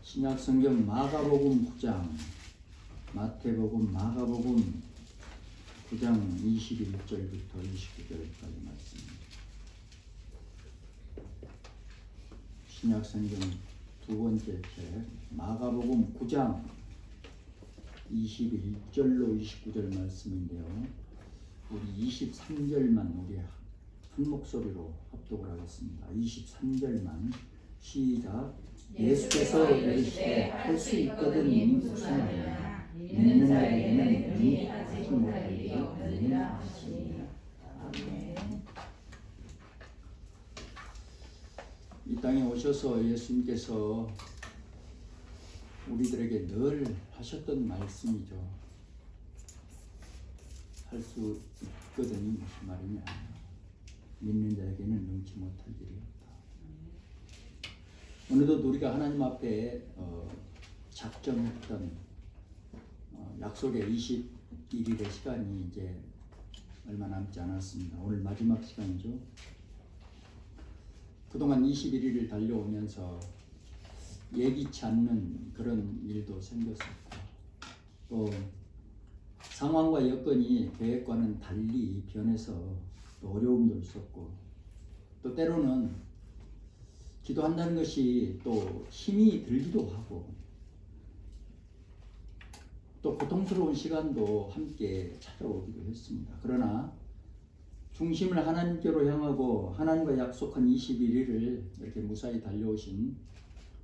신약성경 마가복음 9장, 마태복음, 마가복음 9장 21절부터 29절까지 말씀입니다. 신약성경 두 번째 책 마가복음 9장 21절로 29절 말씀인데요. 우리 23절만 우리 한 목소리로 합독을 하겠습니다. 23절만 시작. 예수께서 이르시되 할 수 있거든 무슨 말이냐 믿는 자에게는 능히 하지 못할 일이 없느니라 하시니라. 아멘. 이 땅에 오셔서 예수님께서 우리들에게 늘 하셨던 말씀이죠. 할 수 있거든이 무슨 말이냐. 믿는 자에게는 능치 못할 일이 없다. 오늘도 우리가 하나님 앞에 작정했던 약속의 21일의 시간이 이제 얼마 남지 않았습니다. 오늘 마지막 시간이죠. 그동안 21일을 달려오면서 예기치 않는 그런 일도 생겼었고 또 상황과 여건이 계획과는 달리 변해서 또 어려움도 있었고 또 때로는 기도한다는 것이 또 힘이 들기도 하고 또 고통스러운 시간도 함께 찾아오기도 했습니다. 그러나 중심을 하나님께로 향하고 하나님과 약속한 21일을 이렇게 무사히 달려오신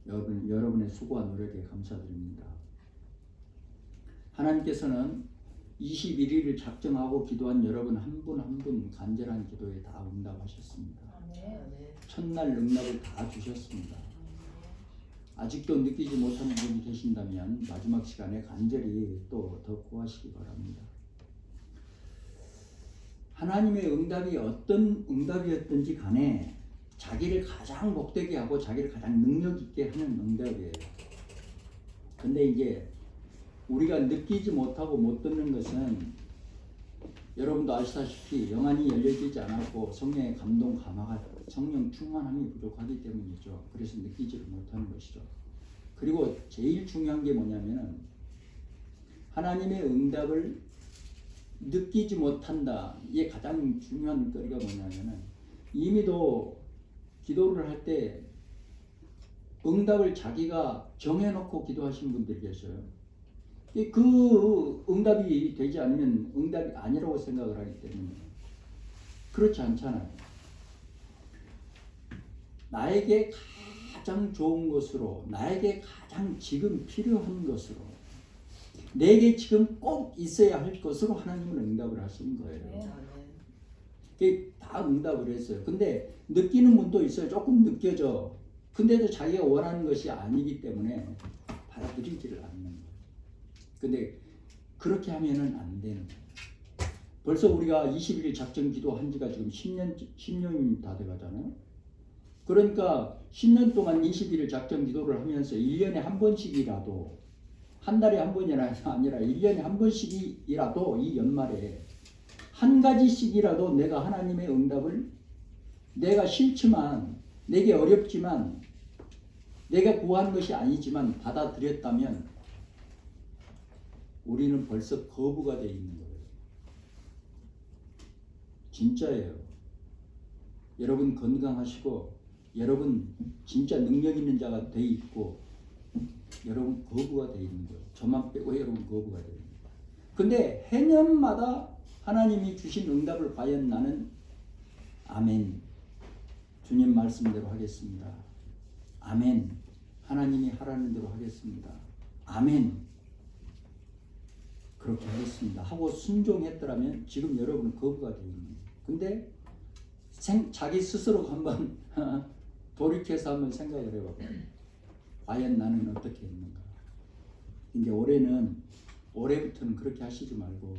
여러분의 수고와 노력에 감사드립니다. 하나님께서는 21일을 작정하고 기도한 여러분 한 분 한 분 간절한 기도에 다 응답하셨습니다. 첫날 응답을 다 주셨습니다. 아직도 느끼지 못하는 분이 계신다면 마지막 시간에 간절히 또 더 구하시기 바랍니다. 하나님의 응답이 어떤 응답이었든지 간에 자기를 가장 복되게 하고 자기를 가장 능력 있게 하는 응답이에요. 근데 이제 우리가 느끼지 못하고 못 듣는 것은 여러분도 아시다시피 영안이 열려지지 않았고 성령의 감동 감화가 성령 충만함이 부족하기 때문이죠. 그래서 느끼지를 못하는 것이죠. 그리고 제일 중요한 게 뭐냐면은 하나님의 응답을 느끼지 못한다. 이게 가장 중요한 거리가 뭐냐면은 이미도 기도를 할 때 응답을 자기가 정해놓고 기도하신 분들이 계셔요. 그 응답이 되지 않으면 응답이 아니라고 생각을 하기 때문에 그렇지 않잖아요. 나에게 가장 좋은 것으로 나에게 가장 지금 필요한 것으로 내게 지금 꼭 있어야 할 것으로 하나님은 응답을 하시는 거예요. 그게 다 응답을 했어요. 근데 느끼는 분도 있어요. 조금 느껴져. 근데도 자기가 원하는 것이 아니기 때문에 받아들이지를 않는 거예요. 근데 그렇게 하면은 안 되는 거예요. 벌써 우리가 21일 작정 기도한 지가 지금 10년이 다 돼가잖아요. 그러니까 10년 동안 21일 작정 기도를 하면서 1년에 한 번씩이라도 한 달에 한 번이 아니라 1년에 한 번씩이라도 이 연말에 한 가지씩이라도 내가 하나님의 응답을 내가 싫지만 내게 어렵지만 내가 구하는 것이 아니지만 받아들였다면 우리는 벌써 거부가 되어 있는 거예요. 진짜예요. 여러분 건강하시고 여러분 진짜 능력 있는 자가 되어 있고 여러분 거부가 되어 있는 거예요. 저만 빼고 여러분 거부가 되어 있는 거예요. 근데 해년마다 하나님이 주신 응답을 과연 나는 아멘 주님 말씀대로 하겠습니다. 아멘 하나님이 하라는 대로 하겠습니다. 아멘 그렇게 하겠습니다 하고 순종했더라면 지금 여러분은 거부가 되어 있는 거예요. 근데 자기 스스로 한번 돌이켜서 한번 생각을 해봐요. 과연 나는 어떻게 했는가. 이제 올해부터는 그렇게 하시지 말고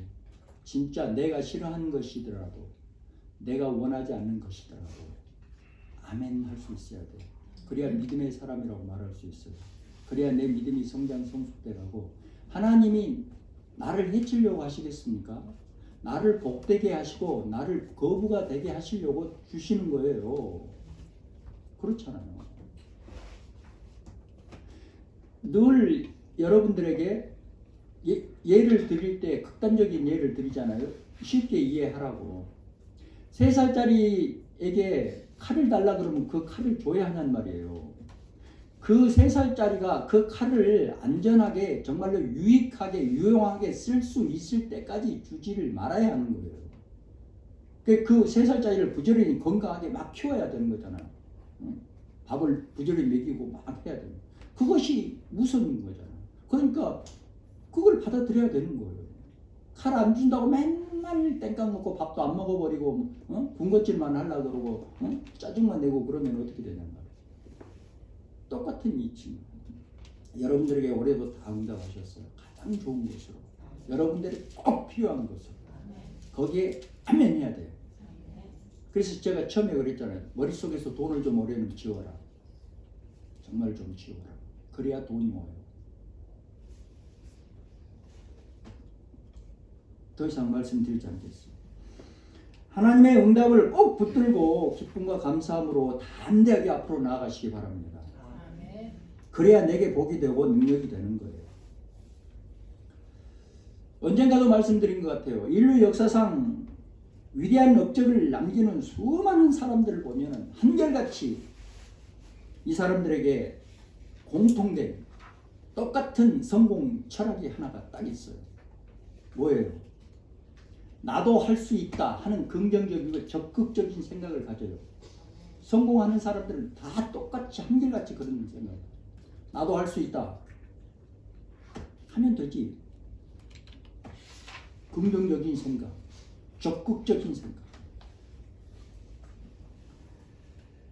진짜 내가 싫어하는 것이더라도 내가 원하지 않는 것이더라도 아멘 할 수 있어야 돼요. 그래야 믿음의 사람이라고 말할 수 있어요. 그래야 내 믿음이 성장 성숙돼가고 하나님이 나를 해치려고 하시겠습니까? 나를 복되게 하시고 나를 거부가 되게 하시려고 주시는 거예요. 그렇잖아요. 늘 여러분들에게 예를 드릴 때 극단적인 예를 드리잖아요. 쉽게 이해하라고. 3살짜리에게 칼을 달라 그러면 그 칼을 줘야 하냔 말이에요. 그 3살짜리가 그 칼을 안전하게 정말로 유익하게 유용하게 쓸 수 있을 때까지 주지를 말아야 하는 거예요. 그 3살짜리를 부지런히 건강하게 막 키워야 되는 거잖아요. 밥을 부지런히 먹이고 막 해야 되는 거예요. 그것이 우선인 거잖아요. 그러니까 그걸 받아들여야 되는 거예요. 칼 안 준다고 맨날 땡깡 먹고 밥도 안 먹어버리고 군것질만 하려고 그러고 짜증만 내고 그러면 어떻게 되냔 말이에요. 똑같은 이치입니다. 여러분들에게 올해도 다 응답하셨어요. 가장 좋은 것으로 여러분들이 꼭 필요한 것으로 거기에 감면해야 돼요. 그래서 제가 처음에 그랬잖아요. 머릿속에서 돈을 좀 올해는 지워라. 정말 좀 지워라. 그래야 돈이 모여요. 더 이상 말씀드리지 않겠습니다. 하나님의 응답을 꼭 붙들고 기쁨과 감사함으로 담대하게 앞으로 나아가시기 바랍니다. 그래야 내게 복이 되고 능력이 되는 거예요. 언젠가도 말씀드린 것 같아요. 인류 역사상 위대한 업적을 남기는 수많은 사람들을 보면 한결같이 이 사람들에게 공통된 똑같은 성공 철학이 하나가 딱 있어요. 뭐예요? 나도 할 수 있다 하는 긍정적이고 적극적인 생각을 가져요. 성공하는 사람들은 다 똑같이 한결같이 그런 생각이에요. 나도 할 수 있다 하면 되지. 긍정적인 생각, 적극적인 생각.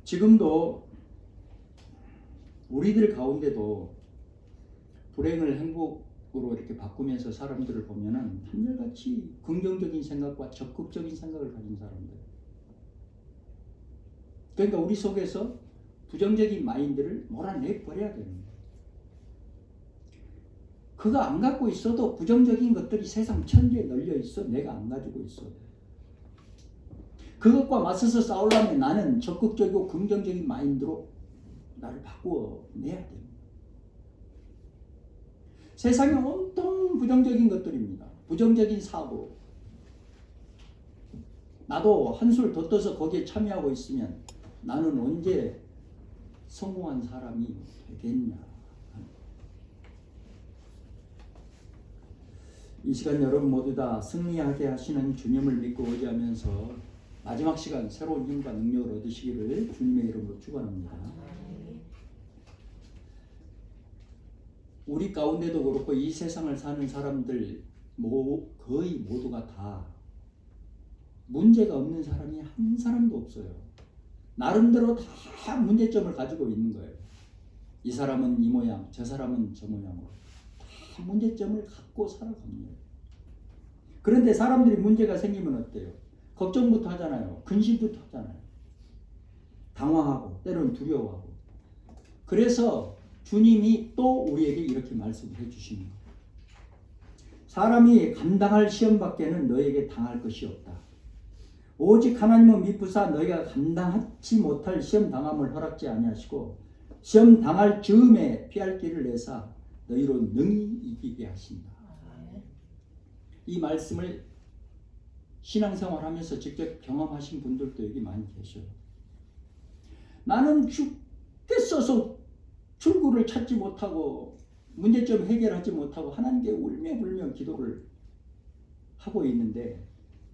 지금도 우리들 가운데도 불행을 행복으로 이렇게 바꾸면서 사람들을 보면은 한결같이 긍정적인 생각과 적극적인 생각을 가진 사람들. 그러니까 우리 속에서 부정적인 마인드를 몰아내 버려야 되는 거예요. 그거 안 갖고 있어도 부정적인 것들이 세상 천지에 널려 있어. 내가 안 가지고 있어. 그것과 맞서서 싸우려면 나는 적극적이고 긍정적인 마인드로 나를 바꾸어내야 됩니다. 세상에 온통 부정적인 것들입니다. 부정적인 사고. 나도 한술 더 떠서 거기에 참여하고 있으면 나는 언제 성공한 사람이 되겠냐. 이 시간 여러분 모두 다 승리하게 하시는 주님을 믿고 의지하면서 마지막 시간 새로운 힘과 능력을 얻으시기를 주님의 이름으로 축원합니다. 우리 가운데도 그렇고 이 세상을 사는 사람들 거의 모두가 다 문제가 없는 사람이 한 사람도 없어요. 나름대로 다 문제점을 가지고 있는 거예요. 이 사람은 이 모양, 저 사람은 저 모양으로 다 문제점을 갖고 살아갑니다. 그런데 사람들이 문제가 생기면 어때요? 걱정부터 하잖아요. 근심부터 하잖아요. 당황하고 때로는 두려워하고. 그래서 주님이 또 우리에게 이렇게 말씀을 해주시는 거예요. 사람이 감당할 시험밖에는 너에게 당할 것이 없다. 오직 하나님은 미쁘사 너희가 감당하지 못할 시험 당함을 허락지 아니하시고 시험 당할 즈음에 피할 길을 내사 너희로 능히 이기게 하신다. 이 말씀을 신앙생활하면서 직접 경험하신 분들도 여기 많이 계셔요. 나는 죽겠어서 출구를 찾지 못하고 문제점 해결하지 못하고 하나님께 울며불며 기도를 하고 있는데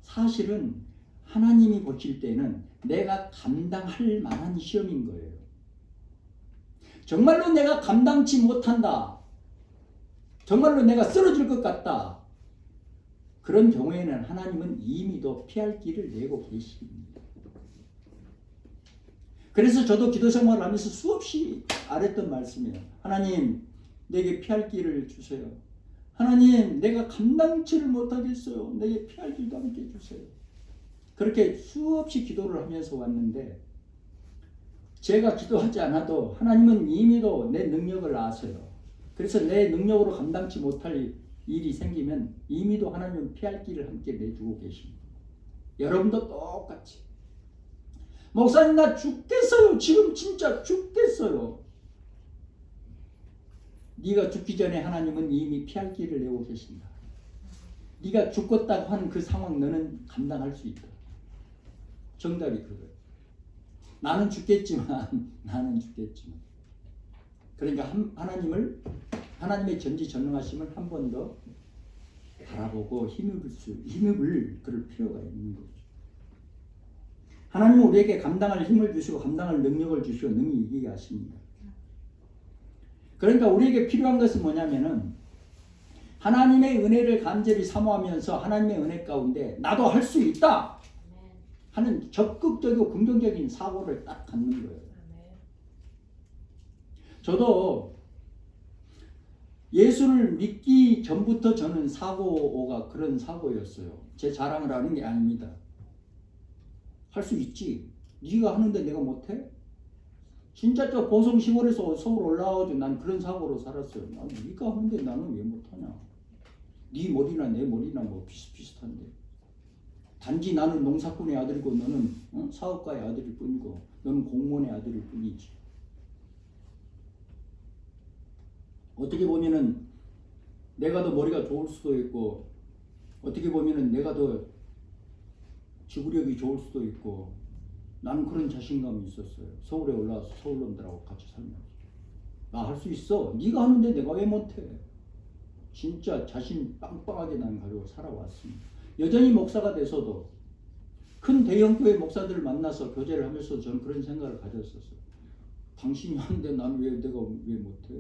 사실은 하나님이 보실 때는 내가 감당할 만한 시험인 거예요. 정말로 내가 감당치 못한다. 정말로 내가 쓰러질 것 같다. 그런 경우에는 하나님은 이미도 피할 길을 내고 계십니다. 그래서 저도 기도 생활을 하면서 수없이 아랬던 말씀이에요. 하나님, 내게 피할 길을 주세요. 하나님, 내가 감당치를 못하겠어요. 내게 피할 길도 함께 해주세요. 그렇게 수없이 기도를 하면서 왔는데 제가 기도하지 않아도 하나님은 이미도 내 능력을 아세요. 그래서 내 능력으로 감당치 못할 일이 생기면 이미도 하나님은 피할 길을 함께 내주고 계십니다. 여러분도 똑같이. 목사님 나 죽겠어요. 지금 진짜 죽겠어요. 네가 죽기 전에 하나님은 이미 피할 길을 내고 계신다. 네가 죽겠다고 하는 그 상황 너는 감당할 수 있다. 정답이 그거예요. 나는 죽겠지만 그러니까 하나님의 전지전능하심을 한 번 더 바라보고 힘입을 그럴 필요가 있는 거죠. 하나님은 우리에게 감당할 힘을 주시고 감당할 능력을 주시고 능히 이기게 하십니다. 그러니까 우리에게 필요한 것은 뭐냐면은 하나님의 은혜를 간절히 사모하면서 하나님의 은혜 가운데 나도 할 수 있다 하는 적극적이고 긍정적인 사고를 딱 갖는 거예요. 저도 예수를 믿기 전부터 저는 사고가 그런 사고였어요. 제 자랑을 하는 게 아닙니다. 할 수 있지. 네가 하는데 내가 못해? 진짜 저 보성 시골에서 서울 올라와가지고 난 그런 사고로 살았어요. 네가 하는데 나는 왜 못하냐. 네 머리나 내 머리나 뭐 비슷비슷한데. 단지 나는 농사꾼의 아들이고 너는 사업가의 아들일 뿐이고 너는 공무원의 아들일 뿐이지. 어떻게 보면은 내가 더 머리가 좋을 수도 있고 어떻게 보면은 내가 더 지구력이 좋을 수도 있고 나는 그런 자신감이 있었어요. 서울에 올라와서 서울 놈들하고 같이 살면서 나 할 수 있어. 네가 하는데 내가 왜 못해. 진짜 자신 빵빵하게 나는 가지고 살아왔습니다. 여전히 목사가 돼서도 큰 대형교회 목사들을 만나서 교제를 하면서 저는 그런 생각을 가졌었어요. 당신이 하는데 나는 내가 왜 못해.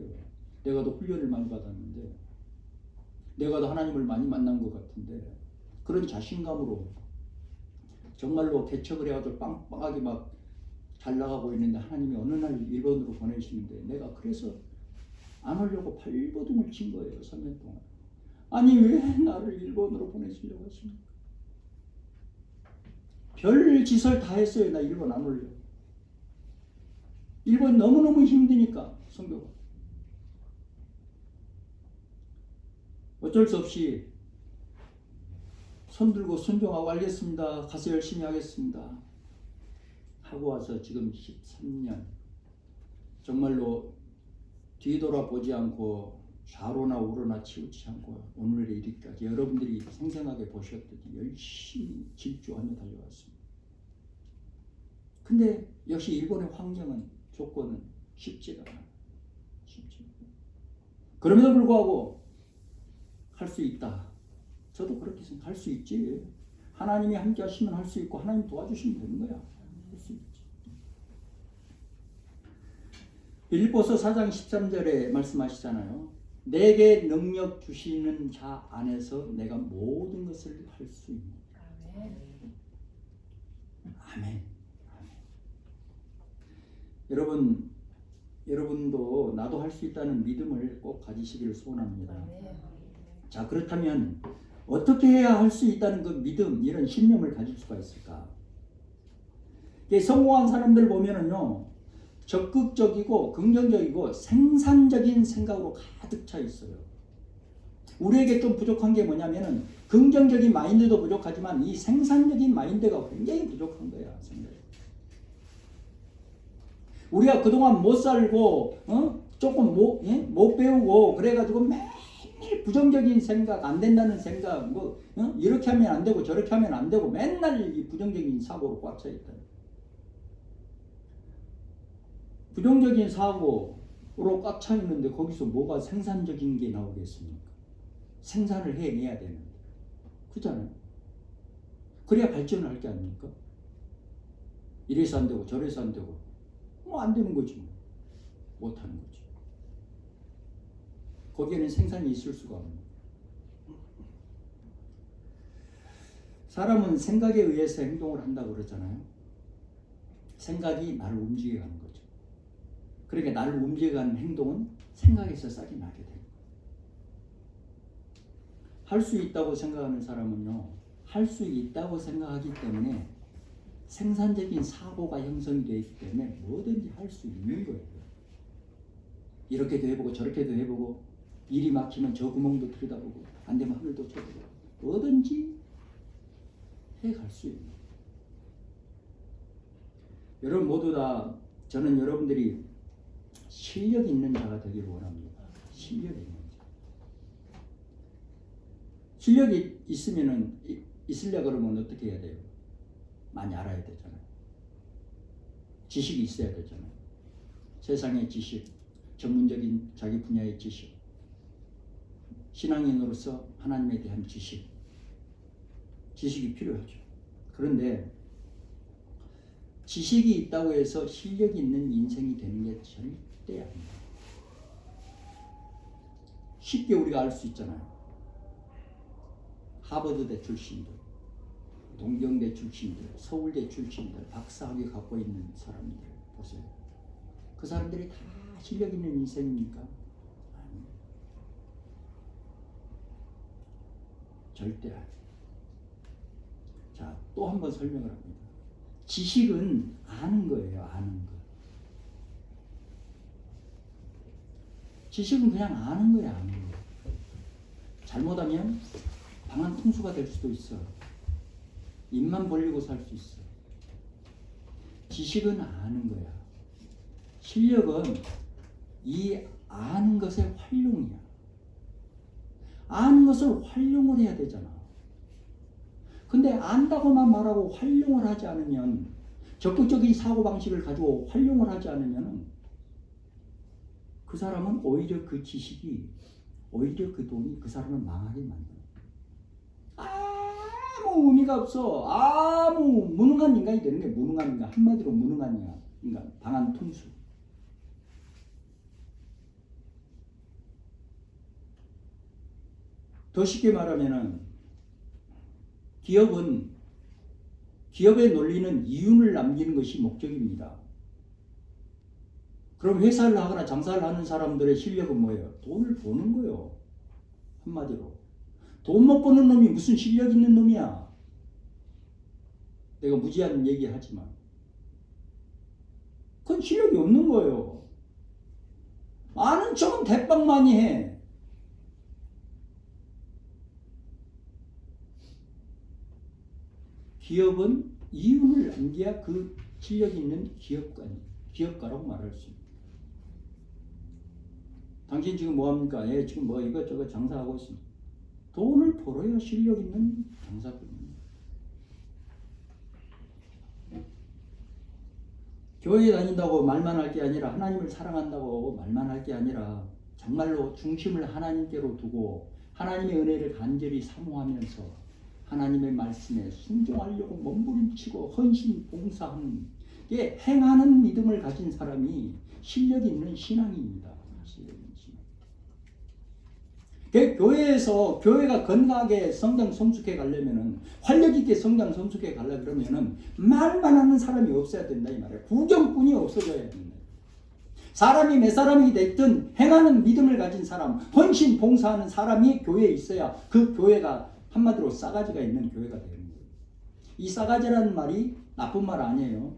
내가 더 훈련을 많이 받았는데 내가 더 하나님을 많이 만난 것 같은데 그런 자신감으로 정말로 개척을 해가지고 빵빵하게 막 잘 나가고 있는데 하나님이 어느 날 일본으로 보내시는데 내가 그래서 안 하려고 발버둥을 친 거예요. 3년 동안. 아니 왜 나를 일본으로 보내시려고 하십니까? 별 짓을 다 했어요. 나 일본 안 올려. 일본 너무너무 힘드니까 선교가. 어쩔 수 없이 손 들고 순종하고 알겠습니다. 가서 열심히 하겠습니다. 하고 와서 지금 13년 정말로 뒤돌아보지 않고 좌로나 우로나 치우치지 않고 오늘의 일까지 여러분들이 생생하게 보셨듯이 열심히 질주하며 달려왔습니다. 근데 역시 일본의 환경은 조건은 쉽지가 않아요. 그럼에도 불구하고 할 수 있다. 저도 그렇게 생각할 수 있지. 하나님이 함께 하시면 할 수 있고 하나님 도와주시면 되는 거야. 할 수 있지. 빌립보서 4장 13절에 말씀하시잖아요. 내게 능력 주시는 자 안에서 내가 모든 것을 할 수 있는. 아멘. 아멘. 아멘. 여러분도 나도 할 수 있다는 믿음을 꼭 가지시기를 소원합니다. 아멘. 자, 그렇다면 어떻게 해야 할 수 있다는 그 믿음, 이런 신념을 가질 수가 있을까? 성공한 사람들 보면은요, 적극적이고 긍정적이고 생산적인 생각으로 가득 차 있어요. 우리에게 좀 부족한 게 뭐냐면은 긍정적인 마인드도 부족하지만 이 생산적인 마인드가 굉장히 부족한 거야. 우리가 그동안 못 살고 조금 못 배우고 그래가지고 매일 부정적인 생각, 안 된다는 생각, 이렇게 하면 안 되고 저렇게 하면 안 되고 맨날 이 부정적인 사고로 꽉 차 있다. 부정적인 사고로 꽉 차 있는데 거기서 뭐가 생산적인 게 나오겠습니까? 생산을 해내야 되는데. 그렇잖아요. 그래야 발전을 할 게 아닙니까? 이래서 안 되고 저래서 안 되고 안 되는 거지. 못 하는 거지. 거기에는 생산이 있을 수가 없는 거예요. 사람은 생각에 의해서 행동을 한다고 그러잖아요. 생각이 나를 움직여 가는 거죠. 그러니까 나를 움직여가는 행동은 생각에서 싹이 나게 돼요. 할 수 있다고 생각하는 사람은요, 할 수 있다고 생각하기 때문에 생산적인 사고가 형성이 되어 있기 때문에 뭐든지 할 수 있는 거예요. 이렇게도 해보고 저렇게도 해보고 일이 막히면 저 구멍도 들여다보고 안 되면 하늘도 쳐보고 뭐든지 해갈 수 있는 거예요. 여러분 모두 다 저는 여러분들이 실력 있는 자가 되기를 원합니다. 실력이 있는 거죠. 실력이 있으려 그러면 어떻게 해야 돼요? 많이 알아야 되잖아요. 지식이 있어야 되잖아요. 세상의 지식, 전문적인 자기 분야의 지식, 신앙인으로서 하나님에 대한 지식이 필요하죠. 그런데 지식이 있다고 해서 실력이 있는 인생이 되는 게 절대 아닙니다. 쉽게 우리가 알 수 있잖아요. 하버드대 출신들, 동경대 출신들, 서울대 출신들, 박사학위 갖고 있는 사람들 보세요. 그 사람들이 다 실력 있는 인생입니까? 아닙니다. 절대 아니에요. 자, 또 한 번 설명을 합니다. 지식은 아는 거예요. 아는 거. 지식은 그냥 아는 거야. 아는 거. 잘못하면 방한 통수가 될 수도 있어. 입만 벌리고 살 수 있어. 지식은 아는 거야. 실력은 이 아는 것의 활용이야. 아는 것을 활용을 해야 되잖아. 근데 안다고만 말하고 활용을 하지 않으면, 적극적인 사고방식을 가지고 활용을 하지 않으면 그 사람은 오히려 그 지식이, 오히려 그 돈이 그 사람을 망하게 만들어. 아무 의미가 없어. 아무 무능한 인간이 되는 게 무능한 인간. 한마디로 무능한 인간. 방한 통수. 더 쉽게 말하면은 기업의 논리는 이윤을 남기는 것이 목적입니다. 그럼 회사를 하거나 장사를 하는 사람들의 실력은 뭐예요? 돈을 버는 거예요. 한마디로. 돈 못 버는 놈이 무슨 실력 있는 놈이야. 내가 무지한 얘기 하지만. 그건 실력이 없는 거예요. 아는 척은 대빵 많이 해. 기업은 이윤을 남겨야 그 실력 있는 기업가라고 말할 수 있습니다. 당신 지금 뭐합니까? 지금 뭐 이것저것 장사하고 있습니다. 돈을 벌어야 실력 있는 장사꾼입니다. 교회에 다닌다고 말만 할 게 아니라, 하나님을 사랑한다고 말만 할 게 아니라, 정말로 중심을 하나님께로 두고 하나님의 은혜를 간절히 사모하면서 하나님의 말씀에 순종하려고 몸부림치고 헌신 봉사하는 게, 행하는 믿음을 가진 사람이 실력 있는 신앙입니다. 실력 있는 신앙. 교회에서, 교회가 건강하게 성장 성숙해 가려면은, 활력 있게 성장 성숙해 가려 그러면은 말만 하는 사람이 없어야 된다 이 말이에요. 구경꾼이 없어져야 된다. 사람이 몇 사람이 됐든 행하는 믿음을 가진 사람, 헌신 봉사하는 사람이 교회에 있어야 그 교회가 한마디로 싸가지가 있는 교회가 되는 거예요. 이 싸가지라는 말이 나쁜 말 아니에요.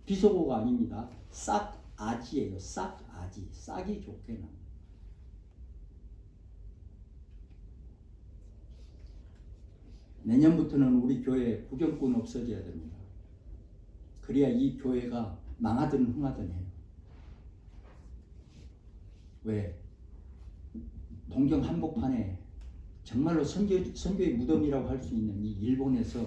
비속어가 아닙니다. 싹아지예요. 싹아지. 싹이 좋게 나. 내년부터는 우리 교회 구경꾼 없어져야 됩니다. 그래야 이 교회가 망하든 흥하든 해요. 왜? 동경 한복판에 정말로 선교의 무덤이라고 할 수 있는 이 일본에서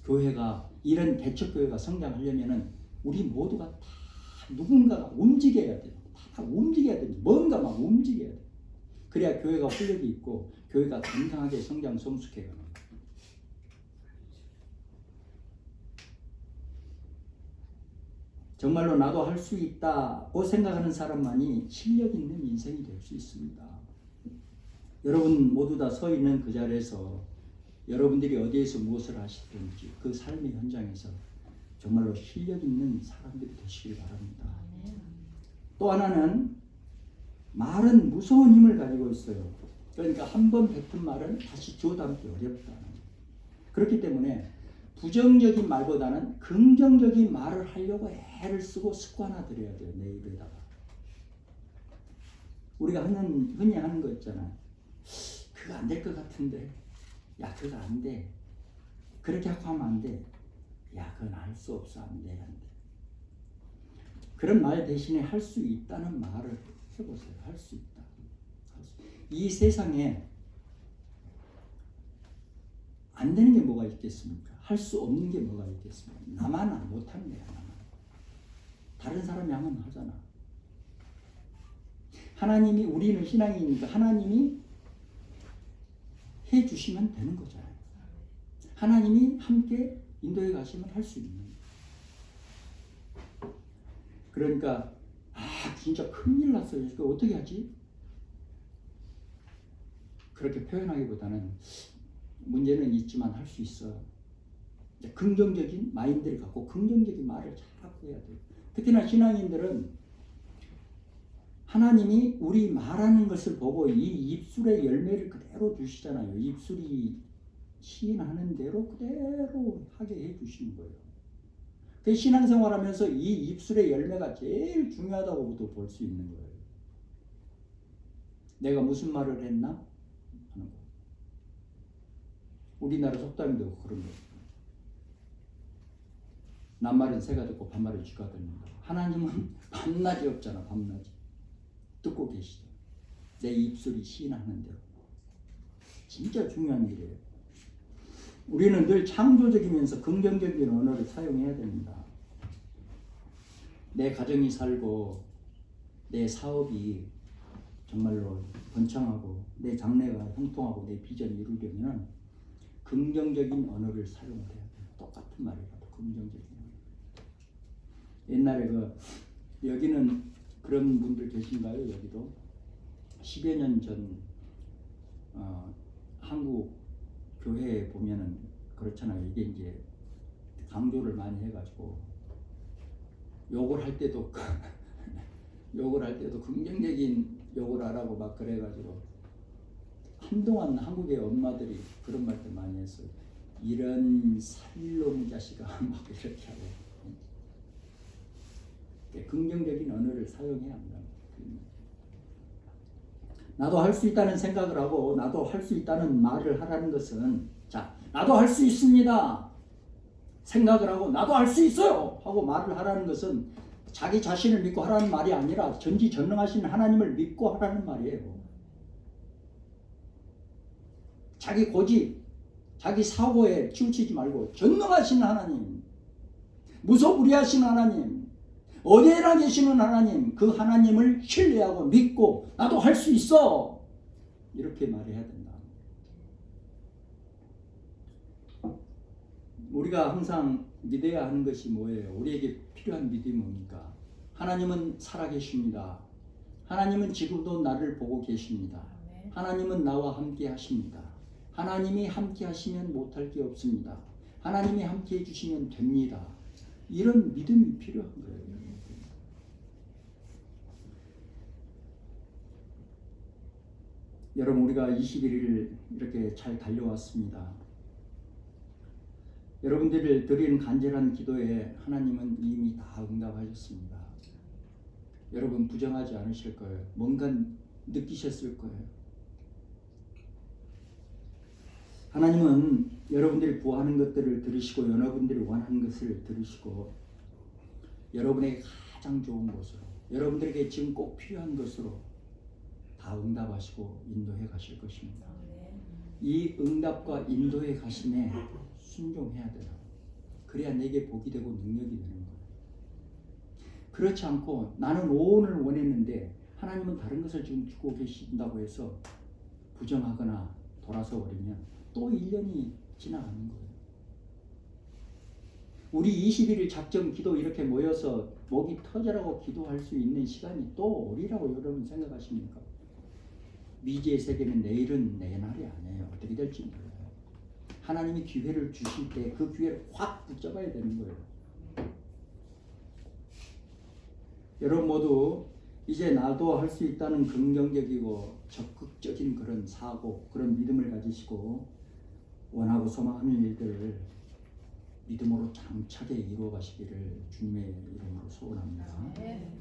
교회가, 이런 개척교회가 성장하려면은 우리 모두가 다 누군가가 움직여야 돼요. 다 움직여야 돼요. 뭔가 막 움직여야 돼요. 그래야 교회가 활력이 있고 교회가 건강하게 성장 성숙해 가는 거예요. 정말로 나도 할 수 있다고 생각하는 사람만이 실력 있는 인생이 될 수 있습니다. 여러분 모두 다 서 있는 그 자리에서 여러분들이 어디에서 무엇을 하시든지 그 삶의 현장에서 정말로 실력 있는 사람들이 되시길 바랍니다. 또 하나는, 말은 무서운 힘을 가지고 있어요. 그러니까 한 번 뱉은 말은 다시 주워담기 어렵다. 그렇기 때문에 부정적인 말보다는 긍정적인 말을 하려고 애를 쓰고 습관화들여야 돼요. 내 입에다가. 우리가 흔히 하는 거 있잖아요. 그거 안 될 것 같은데, 야 그거 안 돼. 그렇게 하면 안 돼. 야 그건 할 수 없어. 안 돼. 안 돼. 그런 말 대신에 할 수 있다는 말을 해보세요. 할 수 있다. 할 수 있다. 이 세상에 안 되는 게 뭐가 있겠습니까? 할 수 없는 게 뭐가 있겠습니까? 나만 못하는 거야. 나만. 다른 사람이 하면 하잖아. 하나님이, 우리는 신앙이니까 하나님이 해주시면 되는 거잖아요. 하나님이 함께 인도에 가시면 할 수 있는 거예요. 그러니까 진짜 큰일 났어요. 그러니까 어떻게 하지? 그렇게 표현하기보다는 문제는 있지만 할 수 있어. 긍정적인 마인드를 갖고 긍정적인 말을 자꾸 해야 돼요. 특히나 신앙인들은 하나님이 우리 말하는 것을 보고 이 입술의 열매를 그대로 주시잖아요. 입술이 시인하는 대로 그대로 하게 해주시는 거예요. 그 신앙생활하면서 이 입술의 열매가 제일 중요하다고도 볼 수 있는 거예요. 내가 무슨 말을 했나 하는 거. 우리나라 속담도 그런 거예요. 낱말은 새가 듣고 반말은 쥐가 듣는다. 하나님은 밤낮이 없잖아. 밤낮이. 듣고 계시죠. 내 입술이 시인하는 대로. 진짜 중요한 일이에요. 우리는 늘 창조적이면서 긍정적인 언어를 사용해야 됩니다. 내 가정이 살고 내 사업이 정말로 번창하고 내 장래가 형통하고 내 비전이 이루려면 긍정적인 언어를 사용해야 돼요. 똑같은 말이라도 긍정적인 언어. 옛날에 여기는 그런 분들 계신가요? 여기도 10여 년 전 한국 교회에 보면은 그렇잖아요. 이게 이제 강조를 많이 해가지고 욕을 할 때도 긍정적인 욕을 하라고 막 그래가지고 한동안 한국의 엄마들이 그런 말들 많이 했어요. 이런 살놈 자식아 막 이렇게 하고. 긍정적인 언어를 사용해야 합니다. 나도 할 수 있다는 생각을 하고 나도 할 수 있다는 말을 하라는 것은 나도 할 수 있습니다 생각을 하고 나도 할 수 있어요 하고 말을 하라는 것은 자기 자신을 믿고 하라는 말이 아니라 전지전능하신 하나님을 믿고 하라는 말이에요. 자기 고집, 자기 사고에 치우치지 말고 전능하신 하나님, 무소불위하신 하나님, 어디에나 계시는 하나님, 그 하나님을 신뢰하고 믿고 나도 할 수 있어 이렇게 말해야 된다. 우리가 항상 믿어야 하는 것이 뭐예요? 우리에게 필요한 믿음이 뭡니까? 하나님은 살아계십니다. 하나님은 지금도 나를 보고 계십니다. 하나님은 나와 함께 하십니다. 하나님이 함께 하시면 못할 게 없습니다. 하나님이 함께 해주시면 됩니다. 이런 믿음이 필요한 거예요. 여러분, 우리가 21일 이렇게 잘 달려왔습니다. 여러분들이 드리는 간절한 기도에 하나님은 이미 다 응답하셨습니다. 여러분 부정하지 않으실 거예요. 뭔가 느끼셨을 거예요. 하나님은 여러분들이 구하는 것들을 들으시고 여러분들이 원하는 것을 들으시고 여러분에게 가장 좋은 것으로 여러분들에게 지금 꼭 필요한 것으로 다 응답하시고 인도해 가실 것입니다. 이 응답과 인도해 가심에 순종해야 돼요. 그래야 내게 복이 되고 능력이 되는 거예요. 그렇지 않고 나는 오온을 원했는데 하나님은 다른 것을 지금 주고 계신다고 해서 부정하거나 돌아서 버리면 또 1년이 지나가는 거예요. 우리 21일 작정 기도 이렇게 모여서 목이 터져라고 기도할 수 있는 시간이 또 오리라고 여러분 생각하십니까? 미지의 세계는 내일은 내 날이 아니에요. 어떻게 될지 몰라요. 하나님이 기회를 주실 때 그 기회를 확 붙잡아야 되는 거예요. 여러분 모두 이제 나도 할 수 있다는 긍정적이고 적극적인 그런 사고, 그런 믿음을 가지시고 원하고 소망하는 일들을 믿음으로 장차게 이루어 가시기를 주님의 이름으로 소원합니다.